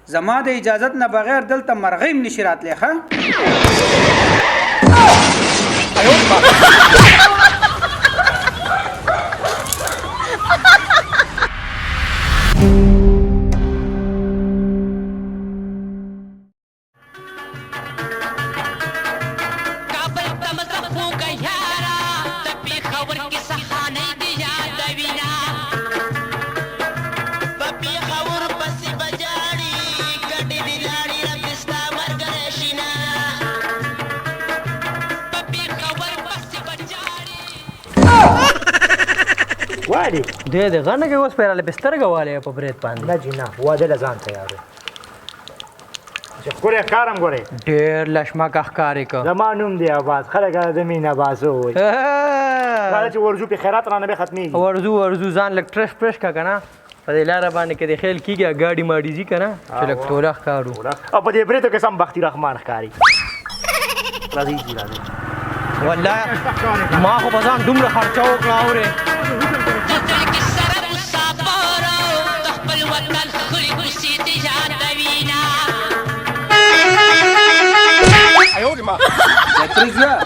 زما د اجازت نه بغیر دلته مرغۍ نشي راتلی ښه والی دې د غنه کې اوس پیراله بسترګه والی په برید باندې نه جي نه واده له ځان تیار و چې ښکلی ښکارم ګورې ډېر لشمکه ښکارې که زما نوم دی عباس خلک د مینه باسو وایي دا چې ورځو پې خیرات رانه بیا ختمېږي ورځو ځان لږ ټرش پرش که که نه په دې لاره باندې که د خیل کېږي ګاډي ماډي ځي که نه چې لږ توله ښکارو او په دې بریتو کې سم بختي رحمان ښکاري راځئ جي راځئ والله ما خو به ځان دومره خرچه وکړه اورې تریزیا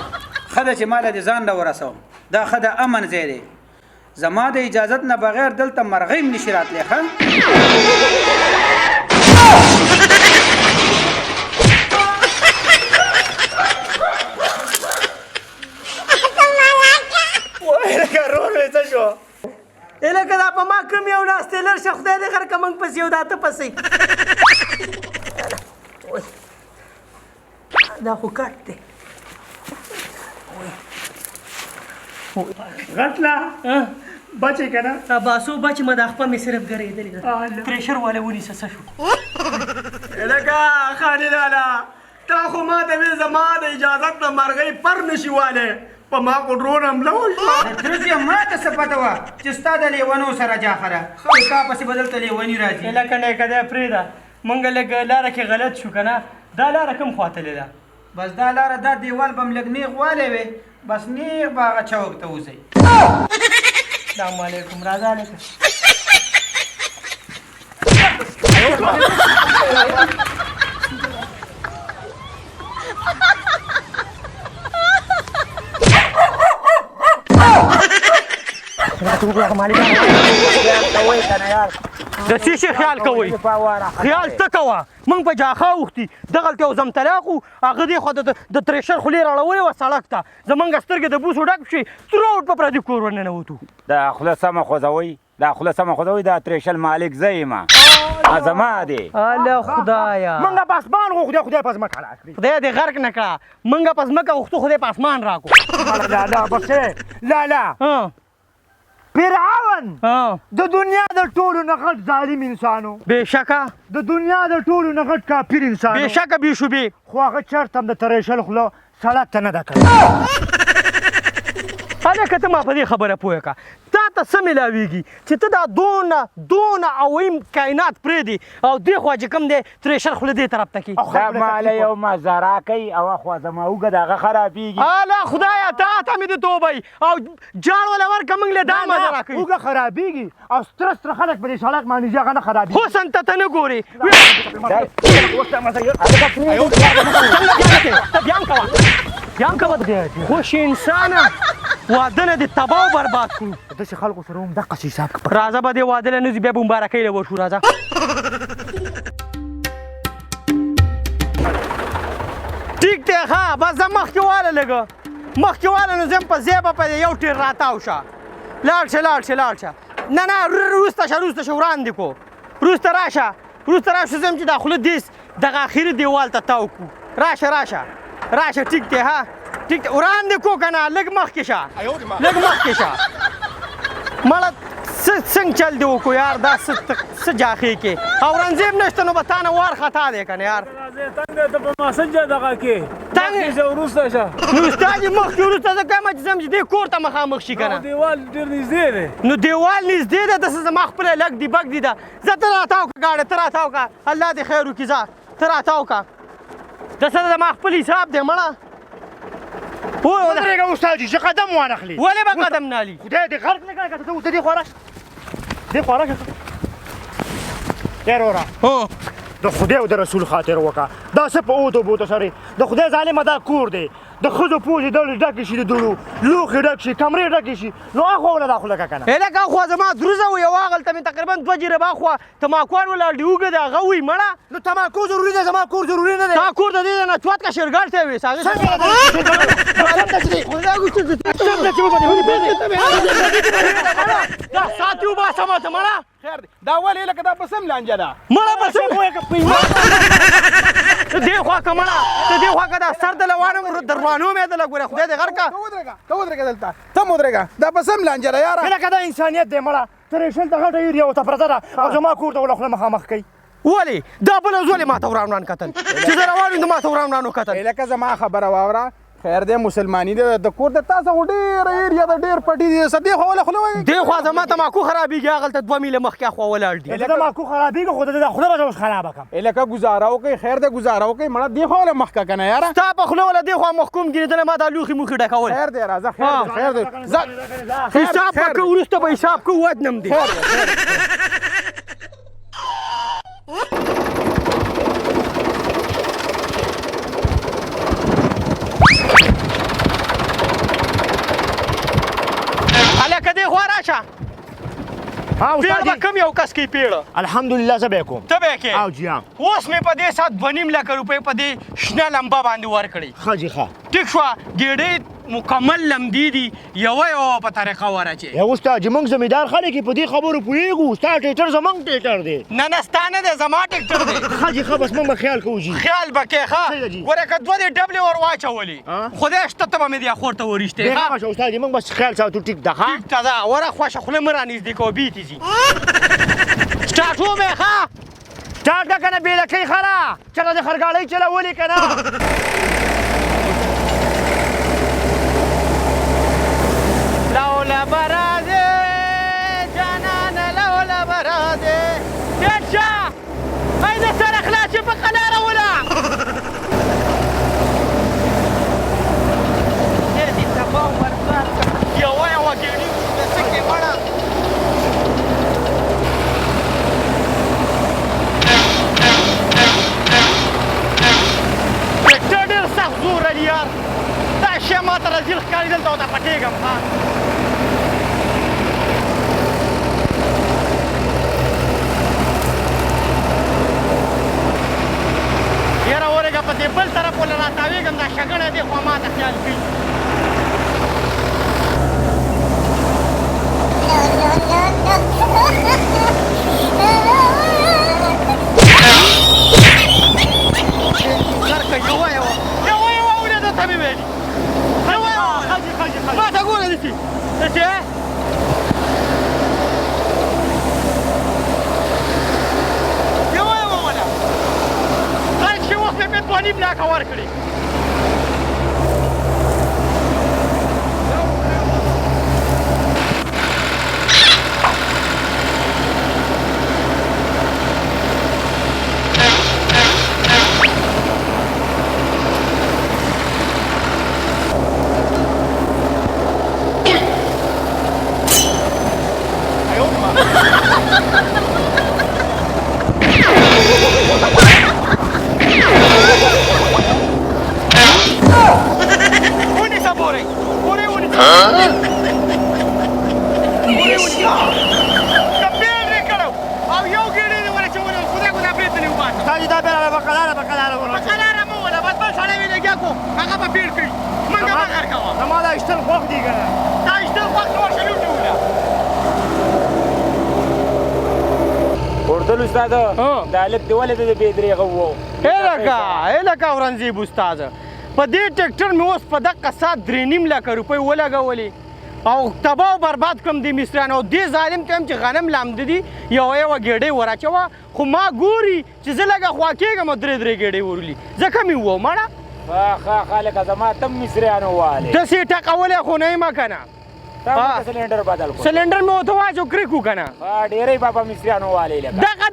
ښه ده چې ما له دې ځان راورسوم دا ښه د امن ځای دی زما د اجازت نه بغیر دلته مرغۍ هم نشي راتلی ښه لکه دا په ما کوم یو ناستې لر شه خدای دې غر که موږ پسې یو دا ته پسې دا خو کټ دی غټله بچې که نه باسو بچ مې دا خپه مې صرف ګرېدلې ده پرېشر والا ونیسه څه شو لکه خاني لالا تا خو ما ته وې زما د اجازت نه مرغۍ پر نشي والی په ما خو ډرون حمله وشوه تریزیا ما ته څه پته وه چې ستا د لیونو سره جاخره چې تا پسې به دلته لیوني راځي لکه نه که دی پرېږده موږ لږ لاره کې غلط شو که نه دا لاره کوم خوا تلې ده بس دا لاره دا دیوال به م لږ نیغ والی وې بس نیغ به هغه چوک ته وځئ السلام علیکم راځه هلکه د څه شي خیال کوئ خیال څه کوه موږ په جاخه اوښتي دغلته یو زمطلاق وو هغه دې خوا د ترېشر خولې راړولې وه سړک ته زمونږ سترګې د بوسو ډک شي تروټ په پردي کور ورننوتو دا خوله سمه خوځوئ دا خوله سمه خوځوئ دا ترېشل مالک زه یم زما دی هله خدایه موږ په اسمان غوښتو خدای په ځمکه راکړي خدای دې غرق نه کړه موږ په ځمکه غوښتو خدای په اسمان راکړو لالا بسې لالا فرعون د دنیا د ټولو نه غټ ظالم انسانو بېشکه د دنیا د ټولو نه غټ کافر انسانو بېشکه بېشوبې خو هغه چرته هم د ترېشل خوله سړک ته نه ده کړې هلکه ته ما په دې خبره پوه کړه تا ته څه میلاویږي چې ته دا دونه عویم کائنات پرېږدي او دې خوا چې کوم دی ترېشر خوله دې طرف ته کړي دا ماله یو مزرا کوي او اخوا زما اوږه د هغه خرابېږي اله خدایه تا ته مې د توبئ او جاړ وله ورکړه موږ له دا مزرا کوي اوږه خرابېږي او ستره خلک په دې سړک باندې ځي هغه نه خرابېږي حسن ته ته نه ګورې بیا هم کوه خوش انسانه واده نه دې تباه او برباد کړو داسې خلکو سره هم دقسې حساب راځه به دې واده له نه ځي بیا به مبارکۍ له وشو راځه ټیک دی ښه بس زه مخکې واله لږه مخکې واله نو زه هم په ځای به په یو ټیر راتاو شه لاړ شه نه وروسته شه وړاندې کو وروسته راشه زه هم چې دا خوله دې دغه اخري دیوال ته تاو کړو راشه ټیک دی ها ټیک دی وړاندې کو که نه لږ مخکې شه مړه څنګه چل دې وکړو یار دا څه جاخې کې او رنځېب نشته نو به تا نه وار خطا دی که نه یار تنګ دی ته په مسجد دغه کې مخکې شه وروسته شه نو ستا چې مخکې وروسته زه کومه چې ځم چې دې کور ته مخامخ شي که نه دیوال ډېر نږدې دی نو دیوال نږدې دی داسې زما خپله لږ دی بګ دی ده زه ته راتاو که ګاډی ته راتاو که الله دې خیر وکړي ځه ته راتاو که داسې زما خپل حساب دی مړه ودرېږه استاد جي چې قدم وانخلي ولې به قدم نه علي خدای دې غرق نه کړه که ته دې خوا راشه دې خوا راشه ډېر وره د خدای او د رسول خاطر وکړه دا څه په اوتو بوتو سره د خدای ظالمه دا کور دی د ښځو پوزې ډلې ډکې شي د دوړو لوښي ډک شي کمرې ډکې شي نو هغه وله دا خوله که که نه لکه خو زما دروزه وي او هغلته مې تقریبا 2 جریبه خوا تماکوان ولاړ دي اوږه د هغه وي مړه نو تماکو ضروري دی زما کور ضروري نه دی تا کور د دې نه چوت کا شیرګل ته وي دا ساتي وباسه ماته مړه خیر دی دا ولې لکه دا بسم لانجه ده مړه بسم دې خوا که مړه ته دې خوا که دا سر د لوانم دروانو مې دله ګوره خدای دې غر کا ته ودرېږه دلته ته م ودرېږه دا بسم لانجه ده یاره لکه دا انسانیت دی مړه ترېشل ته غټه یوریا ورته پرته ده او زما کور ته وله خوله مخامخ کوي ولې دا بله زولې ماته وران وران کتل چې زه روان یم د ماته وران وران وکتل لکه زما خبره واوره خیر دی مسلماني دی د کور د تاسو خو ډېره ایریا ده ډېر پټي دي څه دې خو وله خوله وایي دې خوا زما تماکو خرابېږي هغلته 2 میله مخکې خوا ولاړ دي د تماکو خرابېږي خو د خوله به زه اوس خرابه کړم لکه ګزاره وکړئ خیر دی ګزاره وکړئ مړه دې خو وله مخ که که نه یاره ستا په خوله وله دې خوا محکوم ګرېدله ما دا لوښي موښي ډکول خیر دی راځه خیر دی حساب به که وروسته به حساب که وجنم دي هلکه دې خوا راشه پیړ به کم یو کس کوي پیړه الحمدلله زه به یې کوم ته به یې کې او جی اوس مې په دې ساعت 2.5 لکه روپۍ په دې شنه لمبه باندې ورکړې ښه جي ښه ټیک شوه ګېډۍ مکمل لمدې دي یوه په طریقه وراچې یا استاد چې موږ زمیندار خلک یې په دې خبرو پوهېږو ستا ټیټر زموږ ټیټر دی نه نه ستا نه دی زما ټیکټر دی ښه جي ښه بس موږ به خیال کوو جي خیال به کې ښه صحیح ده جي. ګوره که 2 ډبلې ور واچولې خدای شته ته به مې دې اخور ته ورشتې ښه هغه شو استاد موږ بس خیال ساتو ټیک ده ښه ټیک ته ځه وره خوشه خوله مه رانږدې کوه بیتې ځي سټارټ ومې ښه سټارټ که که نه بېلکۍ خره چېرته د خرګاړۍ چلولې که نه لولا برازه جانان لولا برازه ډېر شه ای د سره خلاص یې په قلاره وله دې تبا ورځار یوه ګېډۍ د سکې مړه ټکټر ډېر سخت زور لري یار دا شی ماته رزیل ښکاري دلته ورته پټېږم ښه یاره ورېږه په دې بل طرف وله راتاوېږم دا شګړه دې خوا ماته خیال کوي یوه ولېده ته مې ویلي ماته ګوره دسې دسې یوه وله هر چې وخت مې 2.5 لاکه ورکړي ونیسه بورې ونیسه که پیل دې کړو او یو ګېډۍ دې ورچولې خدای کو دا پیل ته دې وباسه تا چې دا بېله به قلاره په قلاره مه وله بس بل سړی وې لګیا کو هغه به پیل کړي منګه مه غر کوه زما دا اشتل خوښ دي که نه دا اشتل خوښ ته ورشه لوټې وله اردل استاد دا هلک دې ولې د بې درېغه وو هلکه ورنځیب استاده په دې ټکټر مې اوس په دقه ساعت 3.5 لکه روپۍ ولګولې او تباه او برباد کړم دې مصریان او دې ظالم ته هم چې غنم لامده دي یوه ګېډۍ وراچوه خو ما ګوري چې زه لږه خوا کېږم او 3 ګېډۍ ورولي ځکه مې ووه مړه ښه لکه زما تم مصریانو والې داسې ټکولې خو نه یم که نه سلنډر بدل کړو سلنډر مې ورته واچو کرېکو که نه ډېرې بابا مصریانو والې لکه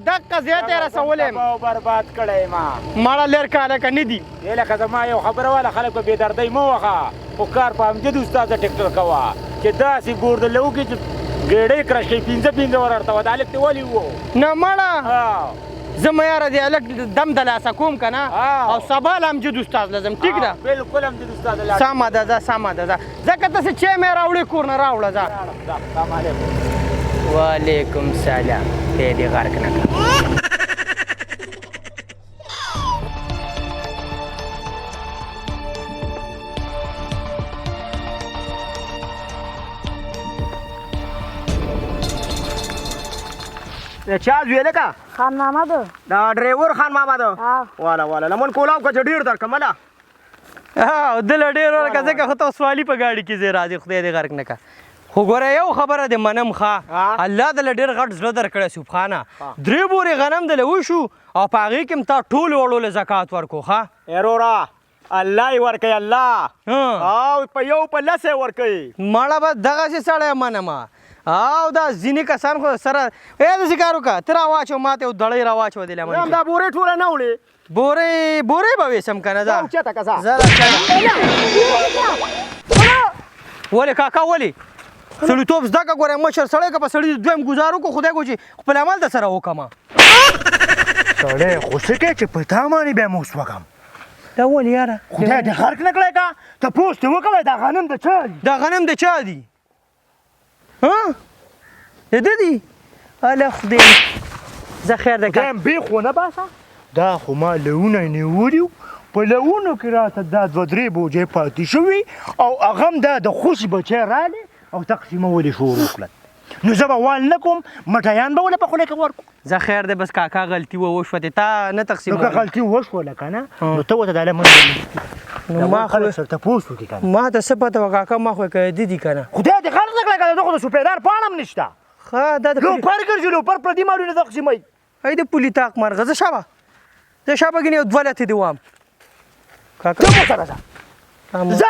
دقه زیات یې رسولی یم تباه او برباد کړی ما مړه لېر که هلکه نه دي لکه زما یو خبره واله خلک په بېدردۍ مه وخه خو کار په امجد استاده ټکټر کوه چې داسې ګوردله وکړي چې ګېډۍ کرش کوي 15 ورته وه دا هلک دې ولې وو نه مړه زه مې یاره دې هلک دم د لاسه کوم که نه او سبا له امجد استاد لازم ټیک ده بالکل امجد استاد سمه ده ځه سمه ده ځه ځکه تاسې چای مې راوړې کور نه راوړه ځه السلام علیکم وعلیکم سلام ته دې غرق نه کړه چا ویل کا خان محمد دا ډرایور خان ماما ده ها والا لمن کولاو که ډیر درکم نه دله ډېر ورکه ځکه خو ته سوالي په ګاډي کې ځې راځې خدای دې غرق نه کړه خو ګوره یو خبره دې منم ښه الله دله ډېر غټ زړه درکړی سبحانه 3 بورې غنم دله وشو او په هغې کې هم تا ټول وړو له زکات ورکو ښه ایرورا الله یې ورکوي الله او په یو په لس یې ورکوي مړه به دغسې سړی منمه او دا ځینې کسان خو سره داسې کار وکړه ته راواچو ما ته یو دړۍ راواچوه دې لمن دا بورې ټوله نه وړې بورې به ویسم که نه ځه اوچته که ځه ولې کاکا ولې سړیتوب زده کړه ګوره مشر سړی که په سړي دویم ګزار وکړو خدای کو چې خپل عمل د سره وکړمه سړی غوسه کوي چې په تا باندې بیا موس وکړم دا ولې یاره خدای دې غرق نه کړی که تپوس دې وکړی دا غنم د چا دي دا غنم د چا دي د ده دي هله خدای زه خیر ده خدایم بیخ ونه باسه دا خو ما لونه یې نیولي په لونو کې راته دا 2-3 بوجې پاتې شوي او هغه هم دا د خوشي بچی رالی او تقسیمول یې شروع کړل نو زه به وال نه کوم مټیان به ونه په خوله کې ورکړو زه خیر ده بس کاکا غلطي وشوه دې تا نه تقسیم نو که غلطي وشوله که نه نو ته ورته دا لمن نو ما خو خلک سره تپوس وکړي که نه ما ته څه پته وه کاکا ما خو یې که دي که نه خدای دې غرق نه کړی که زه خو د سوپېدار پاڼه هم نشته ښه دا د لوپر ګرځي لوپر پردي مالونه تقسیموي ای د پولي تاق مرغه زه شابه ګینې یو 2 لتې دې وام کاکا ته مو سره ځه ځه